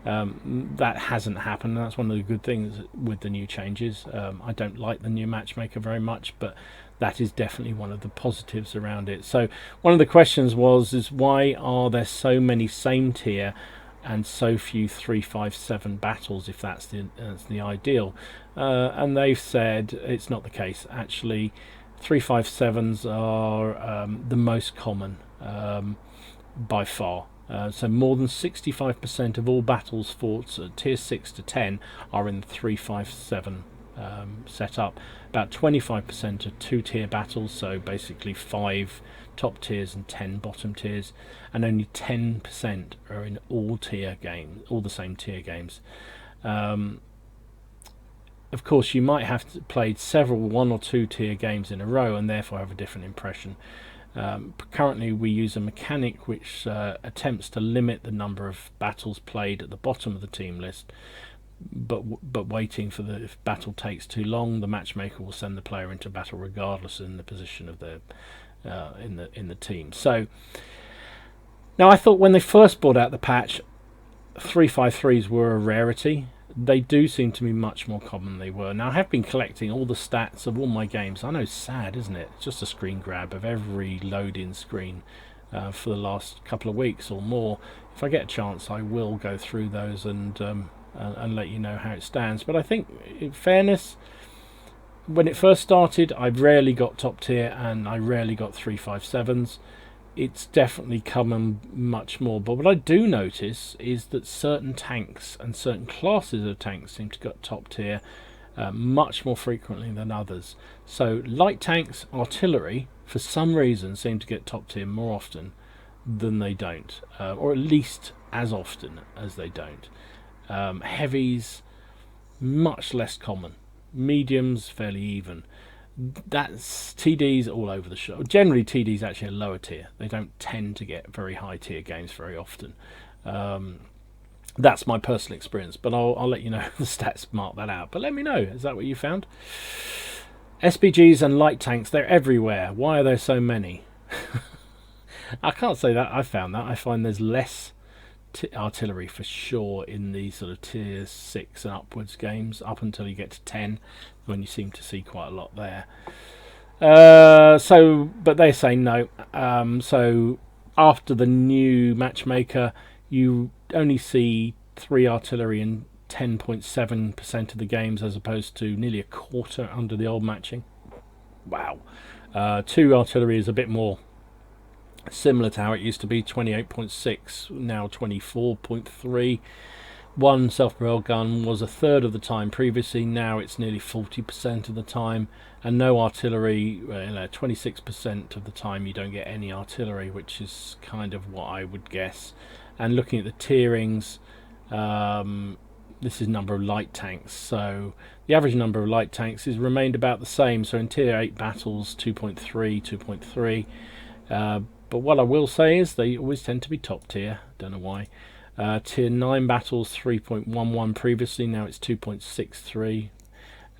That hasn't happened. That's one of the good things with the new changes. I don't like the new matchmaker very much, but that is definitely one of the positives around it. So one of the questions is why are there so many same tier and so few 3-5-7 battles, if that's the ideal? And they've said it's not the case. Actually, 3-5-7s are the most common by far. So more than 65% of all battles fought at tier 6 to 10 are in 3-5-7 setup. About 25% are 2-tier battles, so basically 5 top tiers and 10 bottom tiers, and only 10% are in all tier games, all the same tier games. Of course, you might have played several 1 or 2 tier games in a row and therefore have a different impression. Currently we use a mechanic which attempts to limit the number of battles played at the bottom of the team list, but waiting for if battle takes too long, the matchmaker will send the player into battle regardless in the position of their in the team. So now I thought when they first brought out the patch, 3-5-3s were a rarity. They do seem to be much more common than they were. Now I have been collecting all the stats of all my games. I know, sad, isn't it? It's just a screen grab of every load-in screen for the last couple of weeks or more. If I get a chance, I will go through those and let you know how it stands. But I think, in fairness, when it first started, I rarely got top tier and I rarely got 357s. It's definitely come on much more. But what I do notice is that certain tanks and certain classes of tanks seem to get top tier much more frequently than others. So light tanks, artillery, for some reason, seem to get top tier more often than they don't, or at least as often as they don't. Heavies, much less common. Mediums, fairly even. That's TDs all over the show. Generally, TDs actually a lower tier. They don't tend to get very high tier games very often. That's my personal experience, but I'll let you know the stats mark that out. But let me know, is that what you found? SPGs and light tanks, they're everywhere. Why are there so many? I can't say that I found that. I find there's less artillery for sure in the sort of tier 6 and upwards games, up until you get to 10, when you seem to see quite a lot there. But they say no. So after the new matchmaker, you only see 3 artillery in 10.7% of the games, as opposed to nearly a quarter under the old matching. Wow. 2 artillery is a bit more similar to how it used to be, 28.6, now 24.3. 1 self-propelled gun was a third of the time previously, now it's nearly 40% of the time. And no artillery, 26% of the time you don't get any artillery, which is kind of what I would guess. And looking at the tierings, this is number of light tanks, so the average number of light tanks has remained about the same. So in tier 8 battles, 2.3, 2.3. But what I will say is they always tend to be top tier. Don't know why. Tier 9 battles, 3.11 previously, now it's 2.63.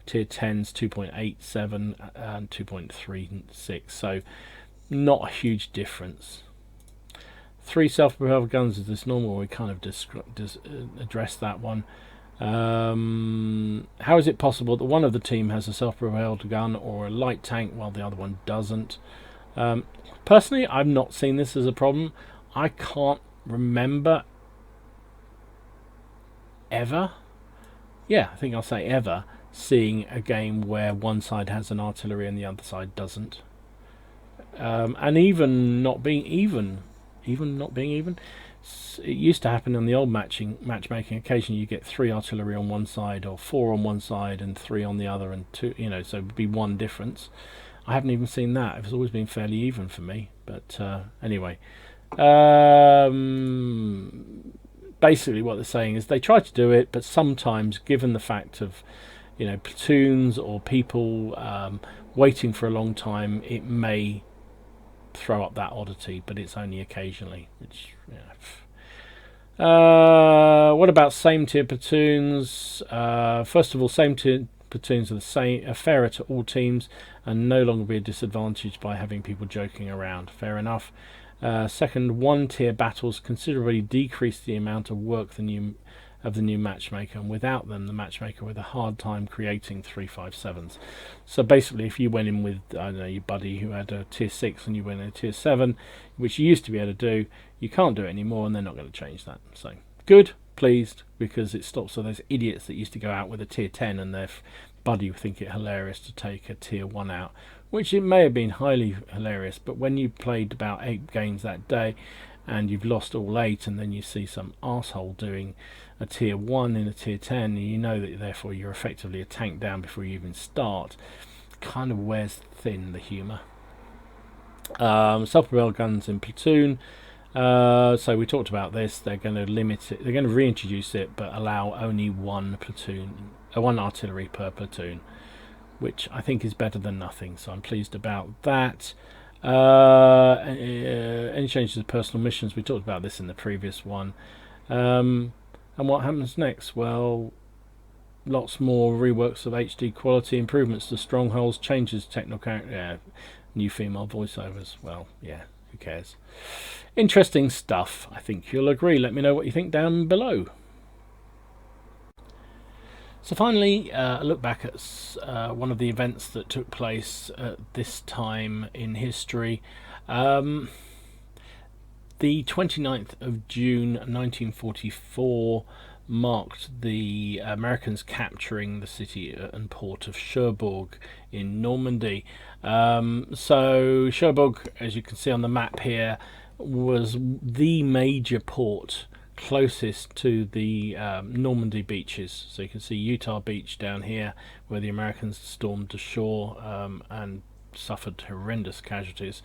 Tier 10's 2.87 and 2.36, so not a huge difference. 3 self-propelled guns is this normal. We kind of addressed that one. How is it possible that one of the team has a self-propelled gun or a light tank while the other one doesn't? Personally, I've not seen this as a problem. I can't remember ever, I think I'll say ever, seeing a game where one side has an artillery and the other side doesn't. And even not being even, it used to happen on the old matchmaking. Occasionally you get 3 artillery on one side, or 4 on one side and 3 on the other, and 2, so it would be 1 difference. I haven't even seen that. It's always been fairly even for me. But anyway, basically what they're saying is they try to do it, but sometimes, given the fact of platoons or people waiting for a long time, it may throw up that oddity, but it's only occasionally. Which, what about same tier platoons? First of all, same tier platoons are fairer to all teams and no longer be a disadvantage by having people joking around. Fair enough. Second, 1 tier battles considerably decrease the amount of work of the new matchmaker, and without them the matchmaker with a hard time creating 357s. So basically, if you went in with, I don't know, your buddy who had a tier 6 and you went in a tier 7, which you used to be able to do, you can't do it anymore, and they're not going to change that. So good, pleased, because it stops all those idiots that used to go out with a tier 10 and their buddy would think it hilarious to take a tier 1 out, which it may have been highly hilarious, but when you played about 8 games that day and you've lost all 8, and then you see some arsehole doing a tier 1 in a tier 10, and you know that therefore you're effectively a tank down before you even start, kind of wears thin, the humour. Self-propelled guns in platoon. So we talked about this. They're going to limit it. They're going to reintroduce it, but allow only 1 artillery per platoon, which I think is better than nothing. So I'm pleased about that. Any changes to personal missions? We talked about this in the previous one. And what happens next? Well, lots more reworks of HD quality, improvements to strongholds, changes to technical new female voiceovers. Well, yeah, who cares? Interesting stuff. I think you'll agree. Let me know what you think down below. So finally, a look back at one of the events that took place at this time in history. The 29th of June 1944 marked the Americans capturing the city and port of Cherbourg in Normandy. So Cherbourg, as you can see on the map here, was the major port closest to the Normandy beaches. So you can see Utah Beach down here, where the Americans stormed the shore and suffered horrendous casualties,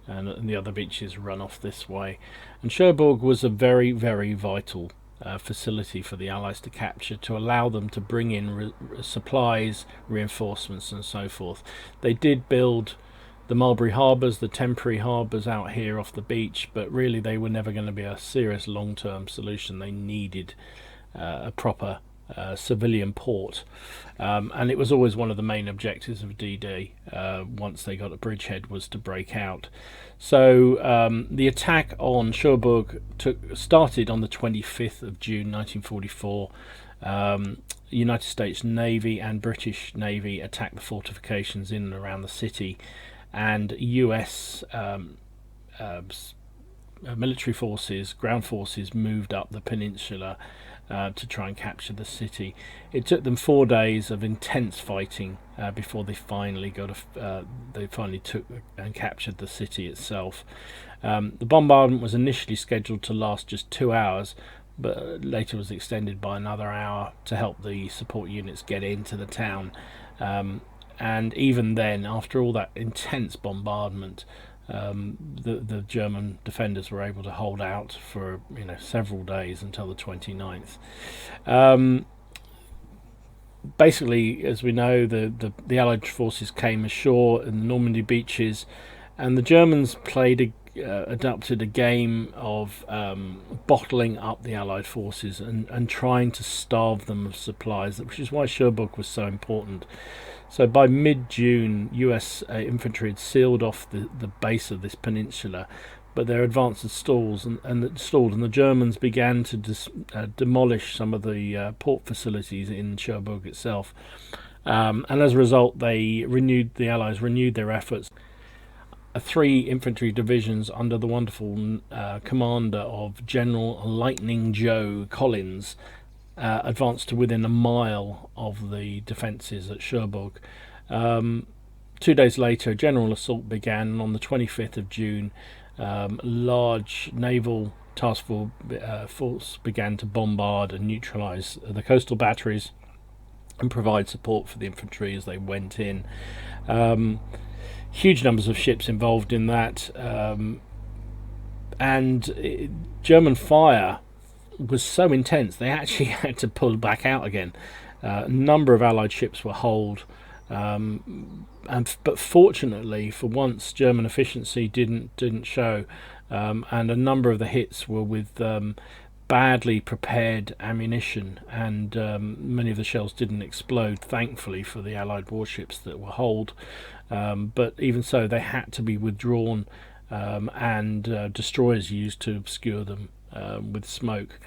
and the other beaches run off this way. And Cherbourg was a very, very vital facility for the Allies to capture, to allow them to bring in supplies, reinforcements and so forth. They did build the Mulberry Harbours, the temporary harbours out here off the beach, but really they were never going to be a serious long-term solution. They needed a proper civilian port, and it was always one of the main objectives of D-Day once they got a bridgehead, was to break out. So the attack on Cherbourg started on the 25th of June 1944. United States Navy and British Navy attacked the fortifications in and around the city, and US military forces, ground forces, moved up the peninsula to try and capture the city. It took them 4 days of intense fighting before they finally took and captured the city itself. The bombardment was initially scheduled to last just 2 hours, but later was extended by another hour to help the support units get into the town. And even then, after all that intense bombardment, the German defenders were able to hold out for several days until the 29th. Basically, as we know, the Allied forces came ashore in the Normandy beaches, and the Germans adopted a game of bottling up the Allied forces and trying to starve them of supplies, which is why Cherbourg was so important. So by mid-June, US infantry had sealed off the base of this peninsula, but their advance had stalled, and the Germans began to demolish some of the port facilities in Cherbourg itself. And as a result, the Allies renewed their efforts. 3 infantry divisions under the wonderful commander of General Lightning Joe Collins advanced to within a mile of the defences at Cherbourg. 2 days later, a general assault began, and on the 25th of June, large naval task force began to bombard and neutralise the coastal batteries and provide support for the infantry as they went in. Huge numbers of ships involved in that, and German fire was so intense they actually had to pull back out again. A number of Allied ships were holed, but fortunately for once German efficiency didn't show, and a number of the hits were with badly prepared ammunition, and many of the shells didn't explode, thankfully, for the Allied warships that were holed. But even so, they had to be withdrawn, and destroyers used to obscure them with smoke.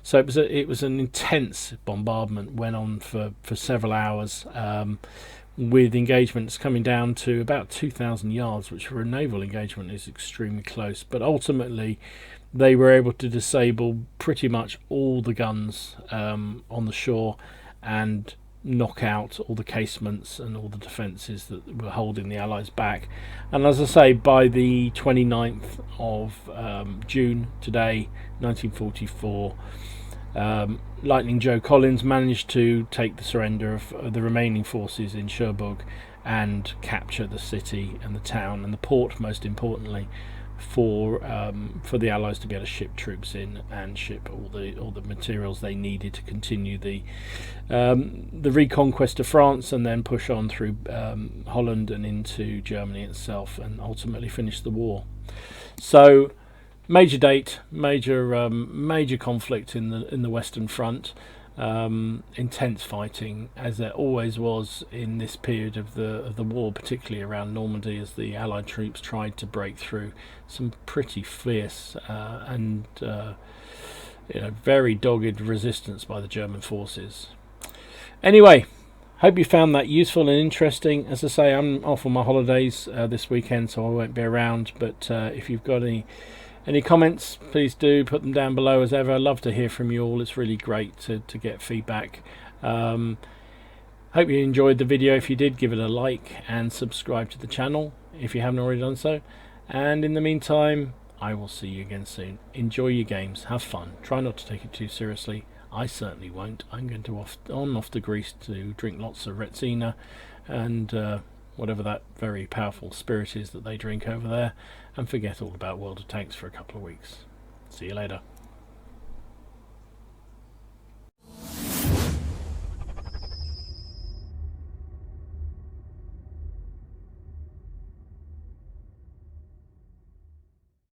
So it was an intense bombardment, went on for several hours, with engagements coming down to about 2,000 yards, which for a naval engagement is extremely close. But ultimately they were able to disable pretty much all the guns on the shore and knock out all the casements and all the defences that were holding the Allies back. And as I say, by the 29th of June, today, 1944, Lightning Joe Collins managed to take the surrender of the remaining forces in Cherbourg and capture the city and the town and the port, most importantly, for the Allies to be able to ship troops in and ship all the materials they needed to continue the reconquest of France, and then push on through Holland and into Germany itself, and ultimately finish the war. So major date, major conflict in the Western Front. Intense fighting, as there always was in this period of the war, particularly around Normandy, as the Allied troops tried to break through some pretty fierce and very dogged resistance by the German forces. Anyway, hope you found that useful and interesting. As I say, I'm off on my holidays this weekend, so I won't be around, but if you've got any Any comments, please do put them down below as ever. I love to hear from you all. It's really great to get feedback. Hope you enjoyed the video. If you did, give it a like and subscribe to the channel if you haven't already done so. And in the meantime, I will see you again soon. Enjoy your games, have fun, try not to take it too seriously. I certainly won't. I'm going to off to Greece to drink lots of Retsina and whatever that very powerful spirit is that they drink over there, and forget all about World of Tanks for a couple of weeks. See you later.